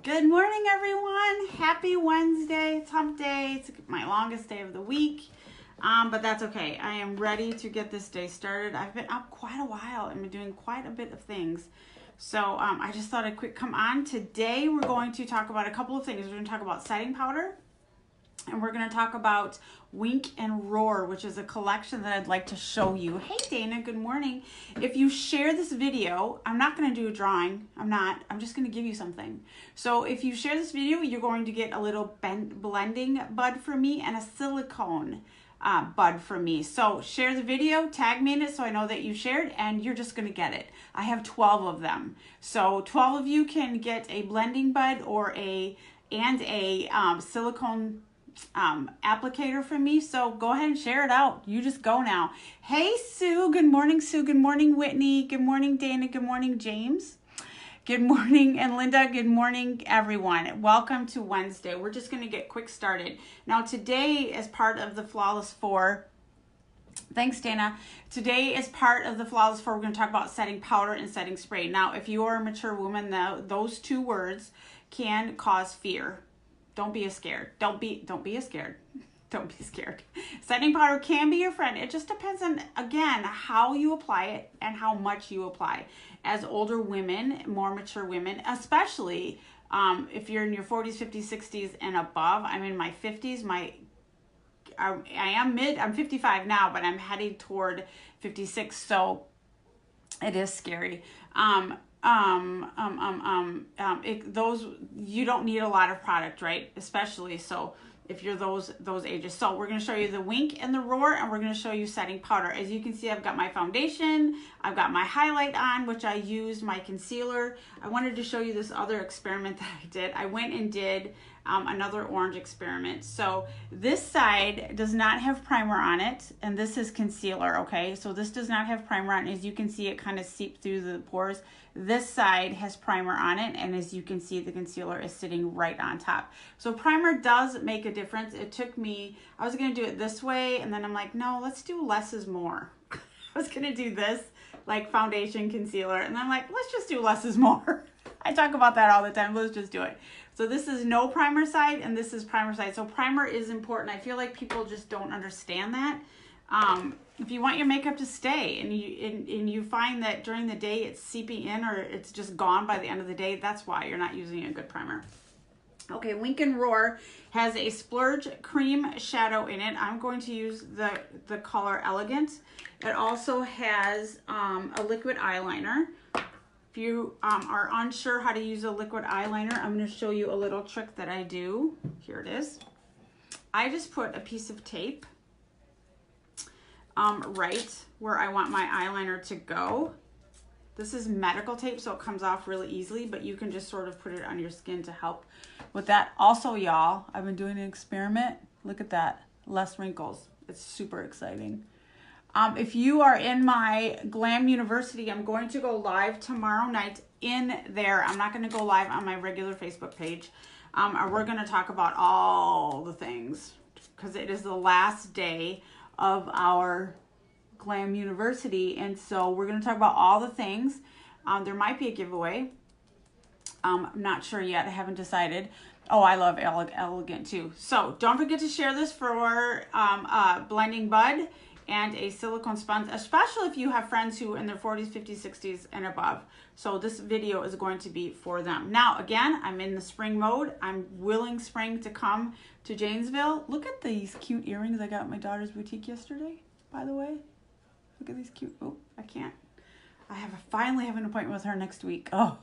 Good morning, everyone. Happy Wednesday. It's hump day. It's my longest day of the week, but that's okay. I am ready to get this day started. I've been up quite a while and been doing quite a bit of things. So I just thought I'd quick come on. Today we're going to talk about a couple of things. We're going to talk about setting powder, and we're going to talk about Wink and Roar, which is a collection that I'd like to show you. Hey, Dana, good morning. If you share this video, I'm not going to do a drawing. I'm just going to give you something. So if you share this video, you're going to get a little blending bud from me and a silicone bud from me. So share the video, tag me in it so I know that you shared, and you're just going to get it. I have 12 of them. So 12 of you can get a blending bud or a silicone applicator from me. So go ahead and share it out. You just go now. Hey, Sue. Good morning, Sue. Good morning, Whitney. Good morning, Dana. Good morning, James. Good morning, and Linda. Good morning, everyone. Welcome to Wednesday. We're just going to get quick started. Now, today, as part of the Flawless 4, thanks, Dana. Today, as part of the Flawless 4, we're going to talk about setting powder and setting spray. Now, if you are a mature woman, those two words can cause fear. Don't be scared. Don't be scared. Don't be scared. Setting powder can be your friend. It just depends on, again, how you apply it and how much you apply. As older women, more mature women, especially if you're in your 40s, 50s, 60s, and above. I'm in my 50s. I'm 55 now, but I'm heading toward 56. So it is scary. You don't need a lot of product, right? Especially so if you're those ages. So we're going to show you the Wink and the Roar, and we're going to show you setting powder. As you can see, I've got my foundation, I've got my highlight on, which I used my concealer. I wanted to show you this other experiment that I did. I went and did another orange experiment. So this side does not have primer on it, and this is concealer, okay? So this does not have primer on it. As you can see, it kind of seeped through the pores. This side has primer on it, and as you can see, the concealer is sitting right on top. So primer does make a difference. It took me, I was gonna do it this way, and then I'm like, no, let's do less is more. I was gonna do this, like foundation, concealer, and I'm like, let's just do less is more. I talk about that all the time, let's just do it. So this is no primer side, and this is primer side. So primer is important. I feel like people just don't understand that. If you want your makeup to stay and you find that during the day it's seeping in or it's just gone by the end of the day, that's why you're not using a good primer. Okay, Wink and Roar has a Splurge cream shadow in it. I'm going to use the color Elegant. It also has a liquid eyeliner. If you are unsure how to use a liquid eyeliner, I'm going to show you a little trick that I do. Here it is. I just put a piece of tape right where I want my eyeliner to go. This is medical tape, so it comes off really easily, but you can just sort of put it on your skin to help with that. Also, y'all, I've been doing an experiment. Look at that, less wrinkles. It's super exciting. If you are in my Glam University, I'm going to go live tomorrow night in there. I'm not going to go live on my regular Facebook page. We're going to talk about all the things because it is the last day of our Glam University, and so we're going to talk about all the things. There might be a giveaway. I'm not sure yet. I haven't decided. Oh, I love Elegant too. So don't forget to share this for blending bud and a silicone sponge, especially if you have friends who in their 40s, 50s, 60s, and above. So this video is going to be for them. Now, again, I'm in the spring mode. I'm willing spring to come to Janesville. Look at these cute earrings I got at my daughter's boutique yesterday, by the way. Look at these cute, oh, I can't. Finally have an appointment with her next week. Oh,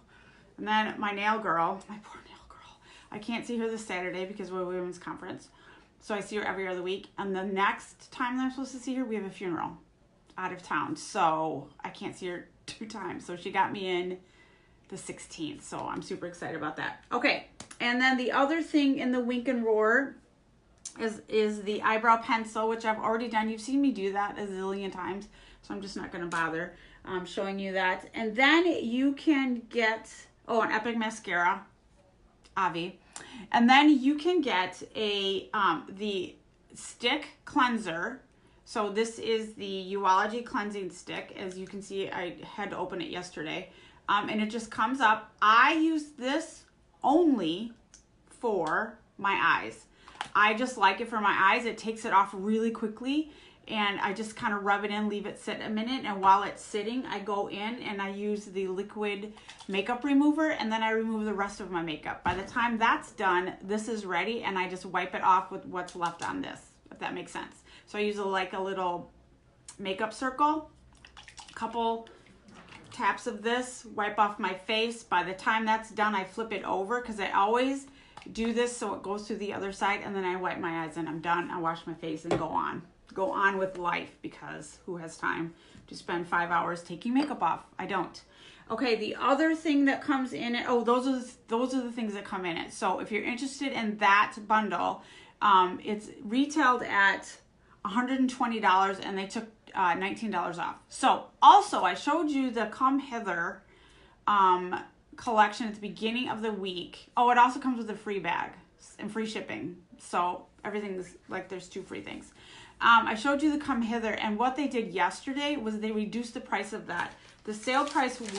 and then my nail girl, my poor nail girl. I can't see her this Saturday because we're at a women's conference. So I see her every other week. And the next time that I'm supposed to see her, we have a funeral out of town. So I can't see her 2 times. So she got me in the 16th. So I'm super excited about that. Okay. And then the other thing in the Wink and Roar is the eyebrow pencil, which I've already done. You've seen me do that a zillion times. So I'm just not going to bother showing you that. And then you can get, an Epic mascara, Avi. And then you can get the stick cleanser. So this is the Uology cleansing stick. As you can see, I had to open it yesterday. And it just comes up. I use this only for my eyes. I just like it for my eyes. It takes it off really quickly, and I just kind of rub it in, leave it sit a minute, and while it's sitting, I go in and I use the liquid makeup remover, and then I remove the rest of my makeup. By the time that's done, this is ready, and I just wipe it off with what's left on this, if that makes sense. So I use a little makeup circle, a couple taps of this, wipe off my face. By the time that's done, I flip it over, because I always do this so it goes to the other side, and then I wipe my eyes and I'm done. I wash my face and go on with life, because who has time to spend 5 hours taking makeup off? I don't. Okay, the other thing that comes in it, those are the things that come in it. So if you're interested in that bundle, it's retailed at $120 and they took $19 off. So also I showed you the Come Hither collection at the beginning of the week. Oh, it also comes with a free bag and free shipping. So everything's like, there's 2 free things. I showed you the Come Hither, and what they did yesterday was they reduced the price of that. The sale price it's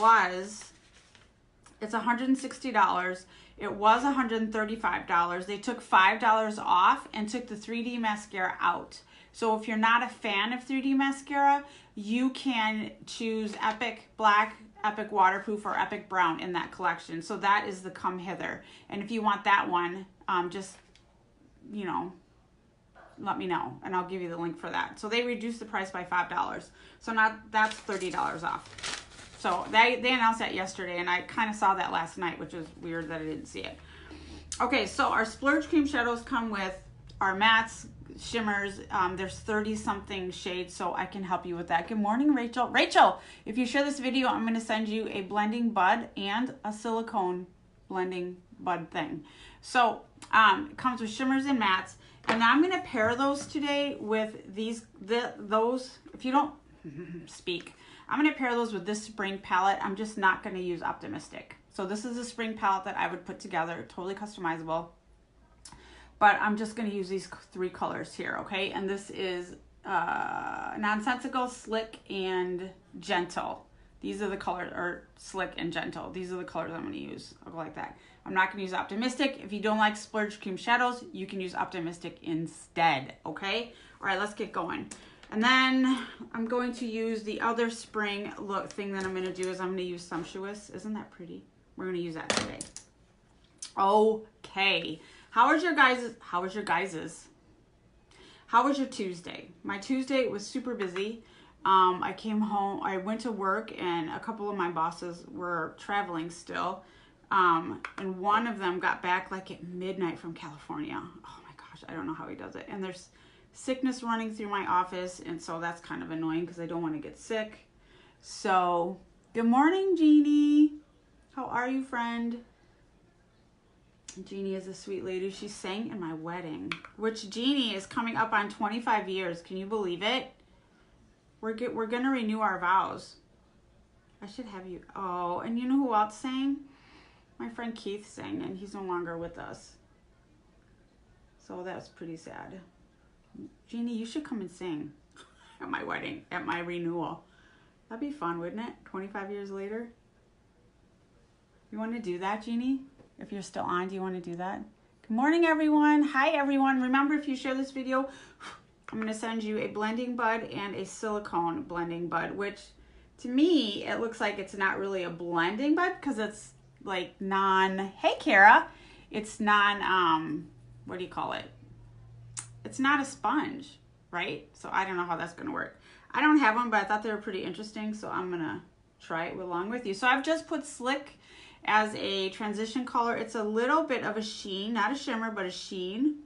$160. It was $135. They took $5 off and took the 3D mascara out. So if you're not a fan of 3D mascara, you can choose Epic Black, Epic Waterproof, or Epic Brown in that collection. So that is the Come Hither. And if you want that one, just, let me know and I'll give you the link for that. So they reduced the price by $5. So now that's $30 off. So they announced that yesterday, and I kind of saw that last night, which is weird that I didn't see it. Okay, so our Splurge Cream shadows come with our mattes, shimmers. There's 30-something shades, so I can help you with that. Good morning, Rachel. Rachel, if you share this video, I'm going to send you a blending bud and a silicone blending bud thing. So it comes with shimmers and mattes, and I'm going to pair those today with those. If you don't speak, I'm going to pair those with this spring palette. I'm just not going to use Optimistic. So this is a spring palette that I would put together, totally customizable. But I'm just going to use these 3 colors here, okay? And this is Nonsensical, Slick, and Gentle. These are the colors, or Slick and Gentle. These are the colors I'm going to use. I'll go like that. I'm not going to use Optimistic. If you don't like Splurge Cream shadows, you can use Optimistic instead, okay? All right, let's get going. And then I'm going to use the other spring look thing that I'm going to do is I'm going to use Sumptuous. Isn't that pretty? We're going to use that today. Okay. How was your Tuesday? My Tuesday was super busy. I came home, I went to work, and a couple of my bosses were traveling still. And one of them got back like at midnight from California. Oh my gosh, I don't know how he does it. And there's sickness running through my office, and so that's kind of annoying because I don't want to get sick. So, good morning, Jeannie. How are you, friend? Jeannie is a sweet lady. She sang in my wedding, which Jeannie is coming up on 25 years. Can you believe it? We're going to renew our vows. I should have you. Oh, and you know who else sang? My friend Keith sang, and he's no longer with us. So that's pretty sad. Jeannie, you should come and sing at my wedding, at my renewal. That'd be fun, wouldn't it? 25 years later. You want to do that, Jeannie? If you're still on, do you want to do that? Good morning, everyone. Hi, everyone. Remember, if you share this video, I'm going to send you a blending bud and a silicone blending bud, which to me, it looks like it's not really a blending bud because it's like hey, Kara. It's what do you call it? It's not a sponge, right? So I don't know how that's going to work. I don't have one, but I thought they were pretty interesting, so I'm going to try it along with you. So I've just put Slick as a transition color. It's a little bit of a sheen, not a shimmer, but a sheen.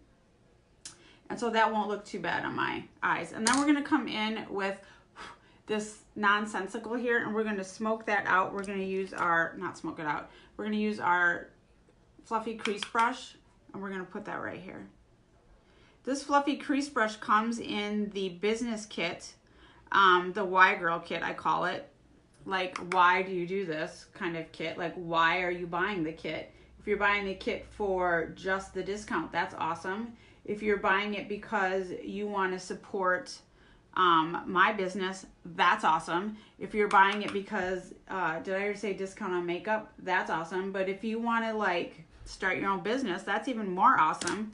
And so that won't look too bad on my eyes. And then we're going to come in with this Nonsensical here, and we're going to smoke that out. We're going to use our, not smoke it out, we're going to use our fluffy crease brush, and we're going to put that right here. This fluffy crease brush comes in the business kit, the Why Girl kit, I call it. Like, why do you do this kind of kit? Like, why are you buying the kit? If you're buying the kit for just the discount, that's awesome. If you're buying it because you want to support my business, that's awesome. If you're buying it because, did I ever say discount on makeup? That's awesome. But if you want to, like, start your own business, that's even more awesome.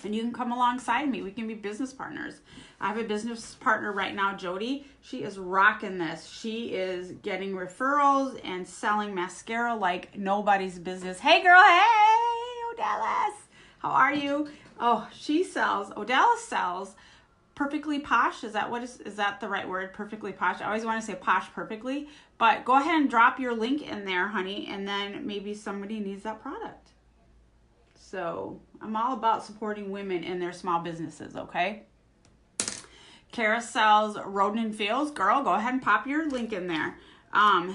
And you can come alongside me. We can be business partners. I have a business partner right now, Jody. She is rocking this. She is getting referrals and selling mascara like nobody's business. Hey girl, hey, Odalis. How are you? Oh, Odalis sells Perfectly Posh. Is that the right word? Perfectly Posh. I always want to say Posh Perfectly, but go ahead and drop your link in there, honey, and then maybe somebody needs that product. So I'm all about supporting women in their small businesses, okay? Kara sells Roden and Fields. Girl, go ahead and pop your link in there.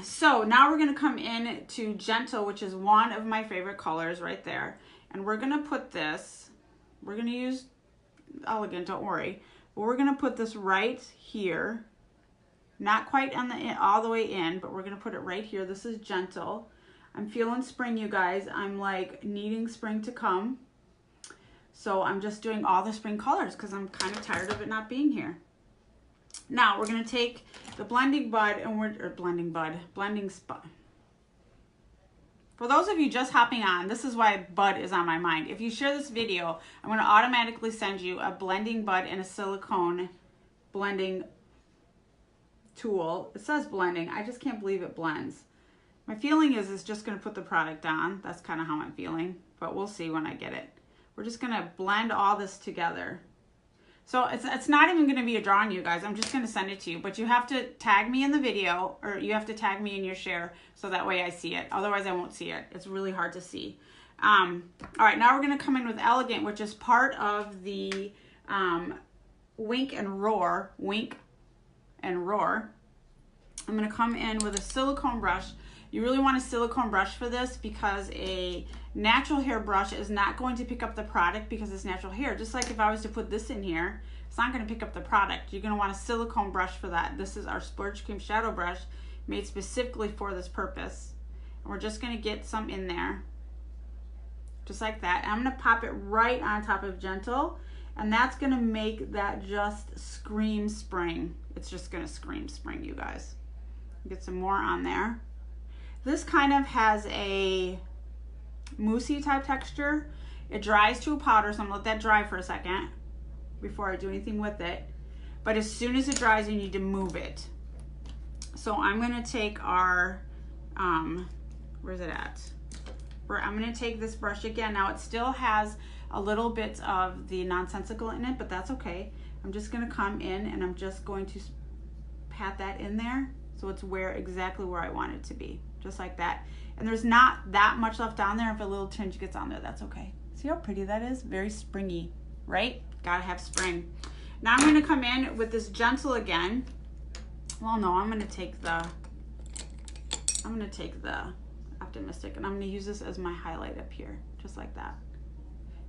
So now we're going to come in to Gentle, which is one of my favorite colors right there. And we're going to put this, we're going to use Elegant, don't worry. But we're going to put this right here. Not quite all the way in, but we're going to put it right here. This is Gentle. I'm feeling spring, you guys. I'm like needing spring to come. So I'm just doing all the spring colors because I'm kind of tired of it not being here. Now we're going to take the blending bud and blending spot. For those of you just hopping on, this is why bud is on my mind. If you share this video, I'm going to automatically send you a blending bud and a silicone blending tool. It says blending. I just can't believe it blends. My feeling is it's just going to put the product on. That's kind of how I'm feeling, but we'll see when I get it. We're just going to blend all this together. So it's not even going to be a drawing, you guys. I'm just going to send it to you, but you have to tag me in the video, or you have to tag me in your share so that way I see it. Otherwise, I won't see it. It's really hard to see. All right, now we're going to come in with Elegant, which is part of the Wink and Roar. I'm going to come in with a silicone brush. You really want a silicone brush for this because a natural hair brush is not going to pick up the product because it's natural hair. Just like if I was to put this in here, it's not going to pick up the product. You're going to want a silicone brush for that. This is our Splurge Cream Shadow Brush made specifically for this purpose. And we're just going to get some in there. Just like that. And I'm going to pop it right on top of Gentle. And that's going to make that just scream spring. It's just going to scream spring, you guys. Get some more on there. This kind of has a moussey type texture. It dries to a powder, so I'm gonna let that dry for a second before I do anything with it. But as soon as it dries, you need to move it. So I'm gonna take our, where's it at? I'm gonna take this brush again. Now it still has a little bit of the nonsensical in it, but that's okay. I'm just gonna come in and I'm just going to pat that in there so it's exactly where I want it to be. Just like that. And there's not that much left on there. If a little tinge gets on there, that's okay. See how pretty that is? Very springy, right? Gotta have spring. Now I'm going to come in with this Gentle again. Well, no, I'm going to take the Optimistic, and I'm going to use this as my highlight up here, just like that.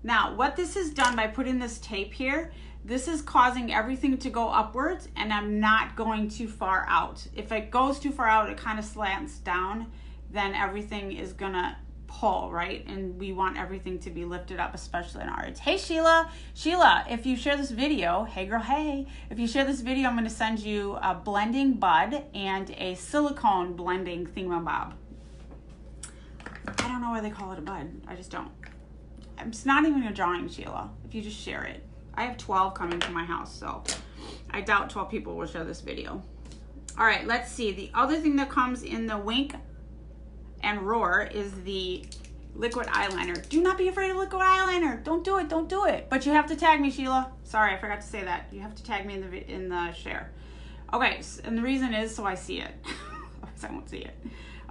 Now, what this has done by putting this tape here, this is causing everything to go upwards, and I'm not going too far out. If it goes too far out, it kind of slants down, then everything is gonna pull, right? And we want everything to be lifted up, especially in ours. Hey, Sheila. Sheila, if you share this video, hey girl, hey. If you share this video, I'm gonna send you a blending bud and a silicone blending thingamabob. I don't know why they call it a bud. I just don't. It's not even a drawing, Sheila, if you just share it. I have 12 coming to my house, so I doubt 12 people will share this video. All right, let's see. The other thing that comes in the Wink and Roar is the liquid eyeliner. Do not be afraid of liquid eyeliner. Don't do it, don't do it. But you have to tag me, Sheila. Sorry, I forgot to say that. You have to tag me in the share. Okay, and the reason is so I see it. Otherwise I won't see it.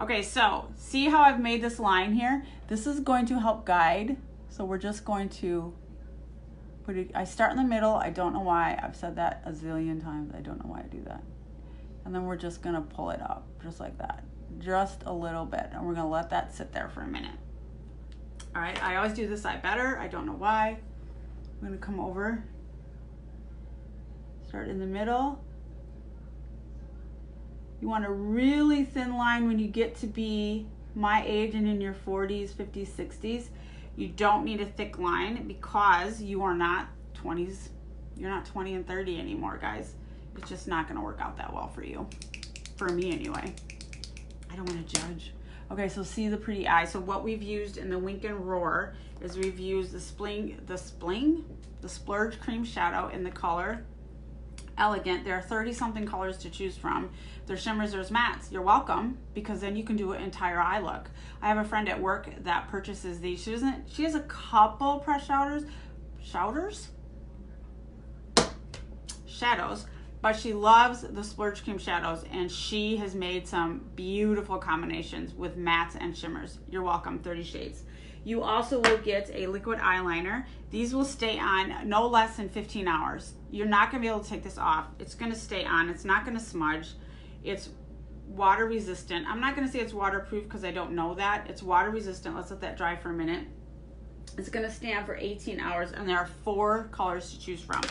Okay, so see how I've made this line here? This is going to help guide. So we're just going to put it, I start in the middle. I don't know why. I've said that a zillion times. I don't know why I do that. And then we're just going to pull it up just like that. Just a little bit. And we're going to let that sit there for a minute. All right. I always do this side better. I don't know why. I'm going to come over. Start in the middle. You want a really thin line when you get to be my age and in your 40s, 50s, 60s. You don't need a thick line because you are not 20s. You're not 20 and 30 anymore, guys. It's just not going to work out that well for you. For me, anyway. I don't want to judge. Okay, so see the pretty eye. So what we've used in the Wink and Roar is we've used the Splurge Cream Shadow in the color Elegant. There are 30 something colors to choose from. There's shimmers, there's mattes. You're welcome, because then you can do an entire eye look. I have a friend at work that purchases these. She has a couple pressed shadows, but she loves the Splurge Cream Shadows, and she has made some beautiful combinations with mattes and shimmers. You're welcome. 30 shades. You also will get a liquid eyeliner. These will stay on no less than 15 hours. You're not going to be able to take this off. It's going to stay on. It's not going to smudge. It's water resistant. I'm not going to say it's waterproof because I don't know that. It's water resistant. Let's let that dry for a minute. It's going to stay on for 18 hours, and there are 4 colors to choose from.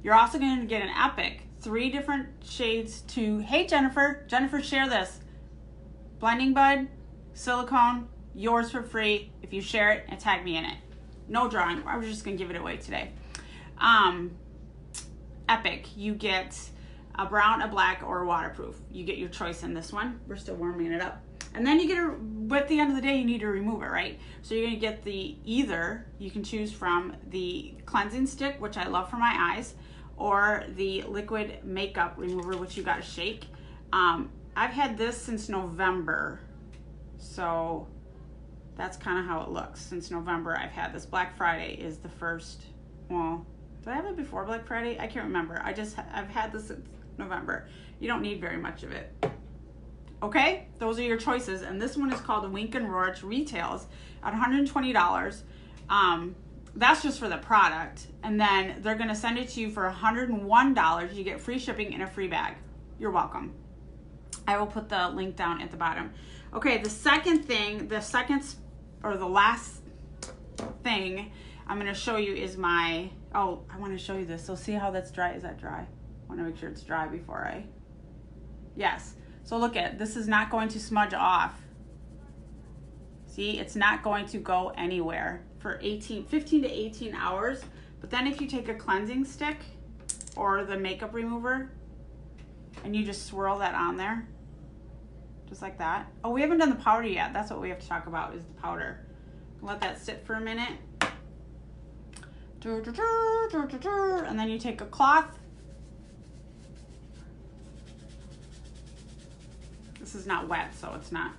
You're also going to get an Epic, 3 different shades to, hey Jennifer, share this. Blending Bud, silicone, yours for free if you share it and tag me in it. No drawing. I was just going to give it away today. Epic, you get a brown, a black, or a waterproof. You get your choice in this one. We're still warming it up. And then you get at the end of the day, you need to remove it, right? So you're going to get you can choose from the cleansing stick, which I love for my eyes, or the liquid makeup remover, which you got to shake. I've had this since November, so that's kind of how it looks. Since November, I've had this. Black Friday is the first. Well, did I have it before Black Friday? I can't remember. I've had this since November. You don't need very much of it. Okay, those are your choices. And this one is called the Wink and Roar. It retails at $120. That's just for the product. And then they're going to send it to you for $101. You get free shipping and a free bag. You're welcome. I will put the link down at the bottom. Okay, the last thing I'm going to show you is I want to show you this. So see how that's dry? Is that dry? I want to make sure it's dry before yes. So look this is not going to smudge off. See, it's not going to go anywhere for 15 to 18 hours. But then if you take a cleansing stick or the makeup remover and you just swirl that on there, just like that. Oh, we haven't done the powder yet. That's what we have to talk about, is the powder. Let that sit for a minute. And then you take a cloth. This is not wet, so it's not,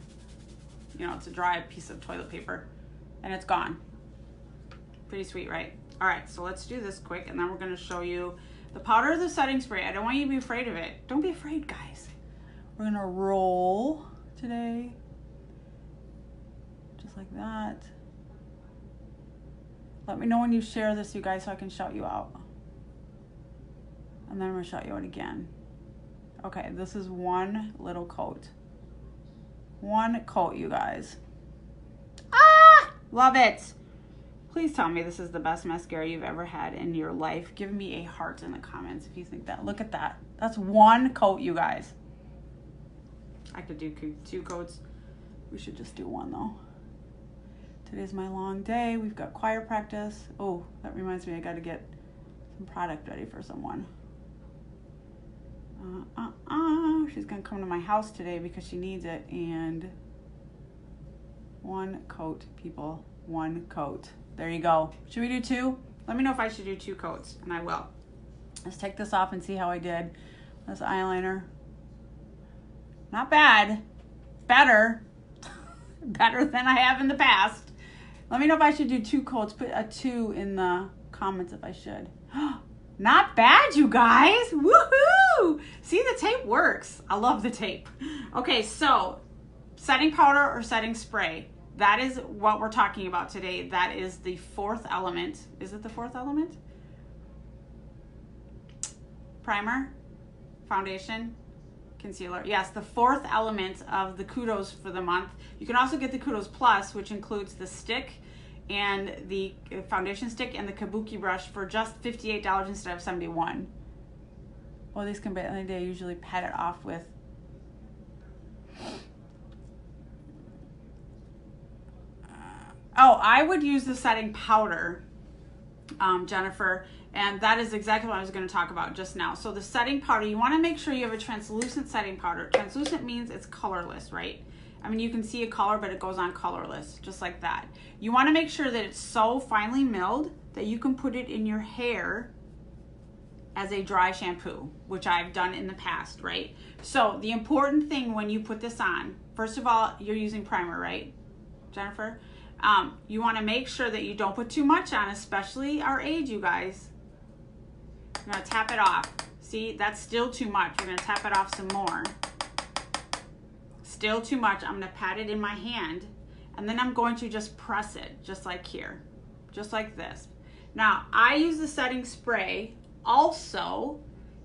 it's a dry piece of toilet paper, and it's gone. Pretty sweet, right? All right, so let's do this quick, and then we're going to show you the powder or the setting spray. I don't want you to be afraid of it. Don't be afraid, guys. We're going to roll today, just like that. Let me know when you share this, you guys, so I can shout you out. And then I'm going to shout you out again. Okay, this is one little coat. One coat, you guys. Ah! Love it. Please tell me this is the best mascara you've ever had in your life. Give me a heart in the comments if you think that. Look at that. That's one coat, you guys. I could do 2 coats. We should just do one, though. Today's my long day. We've got choir practice. Oh, that reminds me, I got to get some product ready for someone. She's going to come to my house today because she needs it. And one coat, people. One coat. There you go. Should we do 2? Let me know if I should do 2 coats, and I will. Let's take this off and see how I did. This eyeliner. Not bad. Better. Better than I have in the past. Let me know if I should do 2 coats. Put a 2 in the comments if I should. Not bad, you guys. Woohoo! See, the tape works. I love the tape. Okay, so setting powder or setting spray. That is what we're talking about today. That is the 4th element. Is it the 4th element? Primer, foundation, concealer. Yes, the 4th element of the Kudos for the month. You can also get the Kudos Plus, which includes the stick and the foundation stick and the kabuki brush for just $58 instead of $71. Well, these can be, I usually pat it off with I would use the setting powder, Jennifer, and that is exactly what I was going to talk about just now. So the setting powder, you want to make sure you have a translucent setting powder. Translucent means it's colorless, right? I mean, you can see a color, but it goes on colorless, just like that. You want to make sure that it's so finely milled that you can put it in your hair as a dry shampoo, which I've done in the past, right? So the important thing when you put this on, first of all, you're using primer, right, Jennifer? You want to make sure that you don't put too much on, especially our age, you guys. You're going to tap it off. See, that's still too much. We're going to tap it off some more. Still too much. I'm going to pat it in my hand, and then I'm going to just press it, just like here, just like this. Now, I use the setting spray also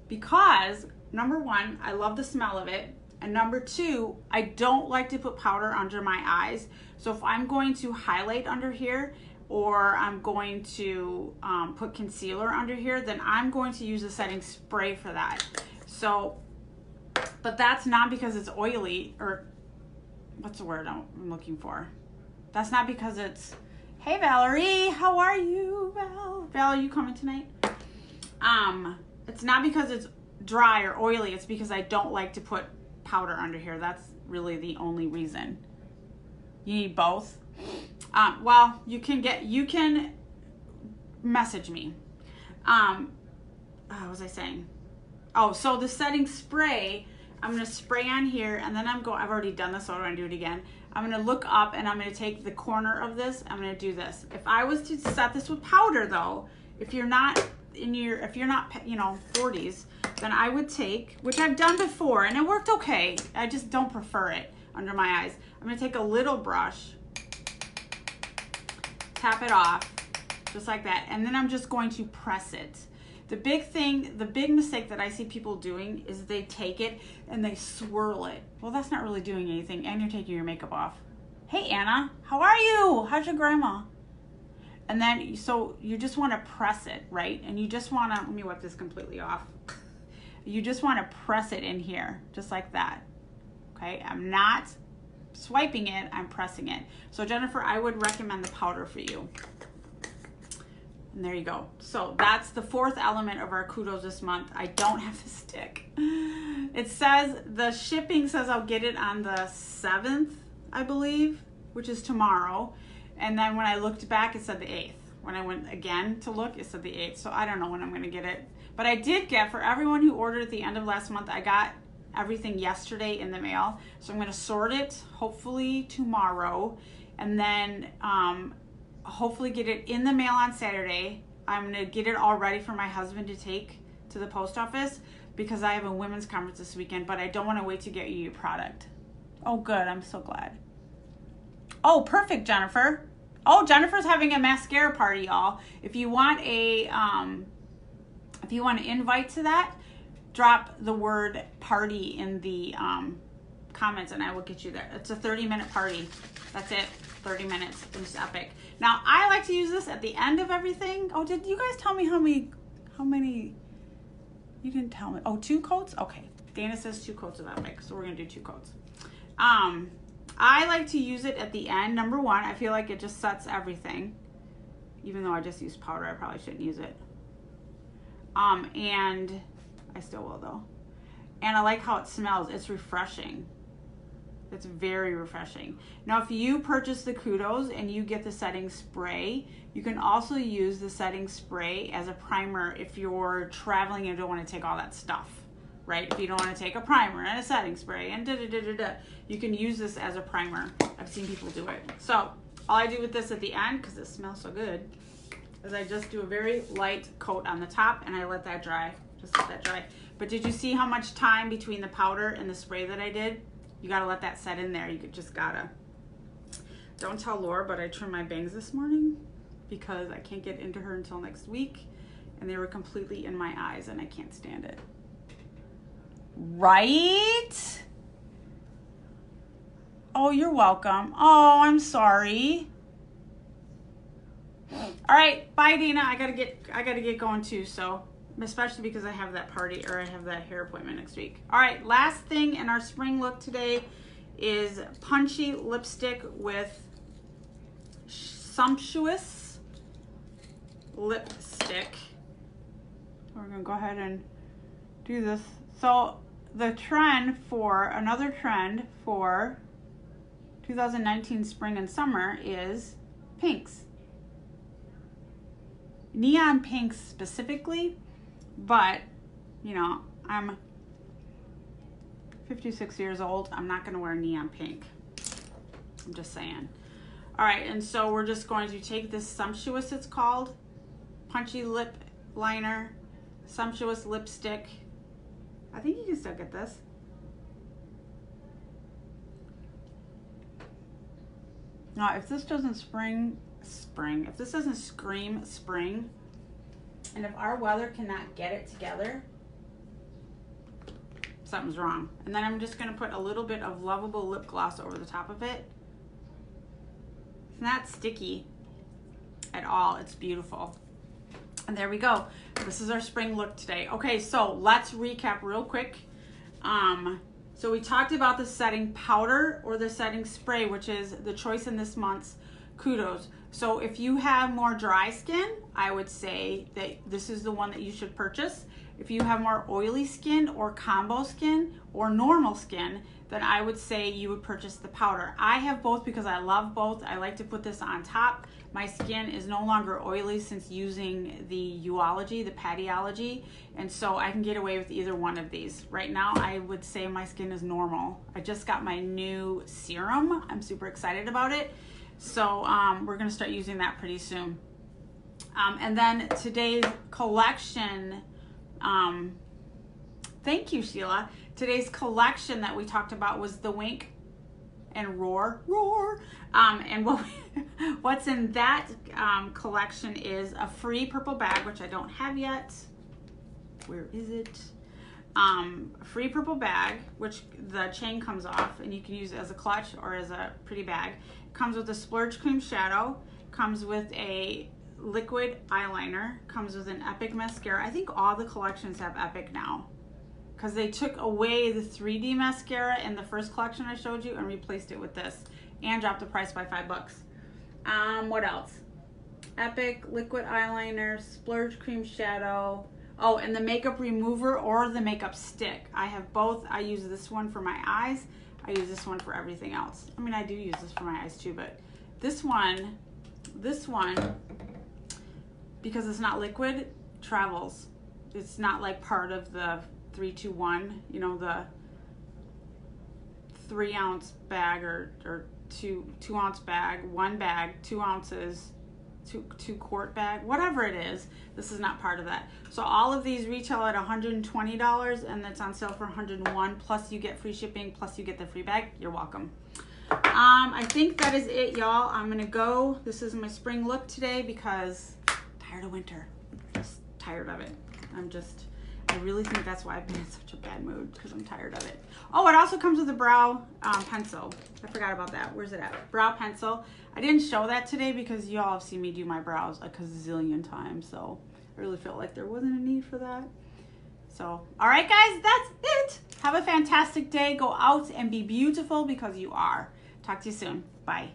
because, number one, I love the smell of it, and number two, I don't like to put powder under my eyes. So if I'm going to highlight under here, or I'm going to put concealer under here, then I'm going to use a setting spray for that. So, but that's not because it's oily, or what's the word I'm looking for? That's not because it's, hey Valerie, how are you, Val, are you coming tonight? It's not because it's dry or oily, it's because I don't like to put powder under here. That's really the only reason. You need both. Well, you can message me. What was I saying? Oh, so the setting spray, I'm going to spray on here, and then I've already done this, so I'm going to do it again. I'm going to look up, and I'm going to take the corner of this. I'm going to do this. If I was to set this with powder, though, if you're not, 40s, then I would take, which I've done before, and it worked okay. I just don't prefer it under my eyes. I'm going to take a little brush, tap it off, just like that, and then I'm just going to press it. The big mistake that I see people doing is they take it and they swirl it. Well, that's not really doing anything, and you're taking your makeup off. Hey, Anna, how are you? How's your grandma? And then, so you just want to press it, right? And you just want to, let me wipe this completely off. You just want to press it in here, just like that. Okay, I'm not swiping it, I'm pressing it. So Jennifer, I would recommend the powder for you. And there you go. So that's the fourth element of our kudos this month. I don't have the stick. It says, the shipping says I'll get it on the 7th, I believe, which is tomorrow. And then when I looked back, it said the 8th. When I went again to look, it said the 8th. So I don't know when I'm going to get it. But I did get, for everyone who ordered at the end of last month, I got everything yesterday in the mail. So I'm going to sort it hopefully tomorrow. And then hopefully get it in the mail on Saturday. I'm going to get it all ready for my husband to take to the post office because I have a women's conference this weekend, but I don't want to wait to get you your product. Oh, good. I'm so glad. Oh, perfect, Jennifer. Oh, Jennifer's having a mascara party, y'all. If you want an invite to that, drop the word party in the comments and I will get you there. It's a 30-minute party. That's it. 30 minutes. It's epic. Now, I like to use this at the end of everything. Oh, did you guys tell me how many? You didn't tell me. Oh, 2 coats? Okay. Dana says 2 coats of Epic, so we're going to do 2 coats. I like to use it at the end. Number one, I feel like it just sets everything. Even though I just used powder, I probably shouldn't use it. And I still will, though. And I like how it smells. It's refreshing. It's very refreshing. Now, if you purchase the Kudos and you get the setting spray, you can also use the setting spray as a primer if you're traveling and don't want to take all that stuff, right? If you don't want to take a primer and a setting spray and you can use this as a primer. I've seen people do it. So all I do with this at the end, because it smells so good, is I just do a very light coat on the top and I let that dry. Just let that dry. But did you see how much time between the powder and the spray that I did? You gotta let that set in there. You just gotta. Don't tell Laura, but I trimmed my bangs this morning because I can't get into her until next week. And they were completely in my eyes and I can't stand it. Right? Oh, you're welcome. Oh, I'm sorry. All right, bye Dana. I gotta get going too, so especially because I have that party or I have that hair appointment next week. All right, last thing in our spring look today is punchy lipstick with Sumptuous lipstick. We're gonna go ahead and do this. So the trend for, another trend for 2019 spring and summer is pinks. Neon pinks specifically, but you know, I'm 56 years old. I'm not gonna wear neon pink. I'm just saying. All right, and so we're just going to take this Sumptuous, it's called, Punchy Lip Liner, Sumptuous Lipstick. I think you can still get this. Now, if this doesn't if this doesn't scream spring, and if our weather cannot get it together, something's wrong. And then I'm just gonna put a little bit of Lovable lip gloss over the top of it. It's not sticky at all. It's beautiful. And there we go. This is our spring look today. Okay, so let's recap real quick. So we talked about the setting powder or the setting spray, which is the choice in this month's Kudos. So if you have more dry skin, I would say that this is the one that you should purchase. If you have more oily skin or combo skin or normal skin, then I would say you would purchase the powder. I have both because I love both. I like to put this on top. My skin is no longer oily since using the Uology, the Patiology, and so I can get away with either one of these. Right now, I would say my skin is normal. I just got my new serum. I'm super excited about it. So we're gonna start using that pretty soon. And then today's collection, thank you, Sheila. Today's collection that we talked about was the Wink and Roar. And what's in that collection is a free purple bag, which I don't have yet. Where is it? A free purple bag, which the chain comes off, and you can use it as a clutch or as a pretty bag. Comes with a Splurge Cream Shadow, comes with a liquid eyeliner, comes with an Epic mascara. I think all the collections have Epic now, because they took away the 3D mascara in the first collection I showed you and replaced it with this, and dropped the price by $5. What else? Epic liquid eyeliner, Splurge Cream Shadow. Oh, and the makeup remover or the makeup stick. I have both. I use this one for my eyes. I use this one for everything else. I mean, I do use this for my eyes too, but this one, because it's not liquid, travels. It's not like part of the 3-2-1, you know, the 3-ounce bag or 2-ounce bag, 1 bag, 2 ounces, 2-quart bag, whatever it is. This is not part of that. So all of these retail at $120, and it's on sale for $101, plus you get free shipping, plus you get the free bag. You're welcome. I think that is it, y'all. I'm gonna go. This is my spring look today because I'm tired of winter. Just tired of it. I really think that's why I've been in such a bad mood, because I'm tired of it. Oh, it also comes with a brow pencil. I forgot about that. Where's it at? Brow pencil. I didn't show that today because y'all have seen me do my brows a gazillion times, so I really felt like there wasn't a need for that. So, all right, guys, that's it. Have a fantastic day. Go out and be beautiful because you are. Talk to you soon. Bye.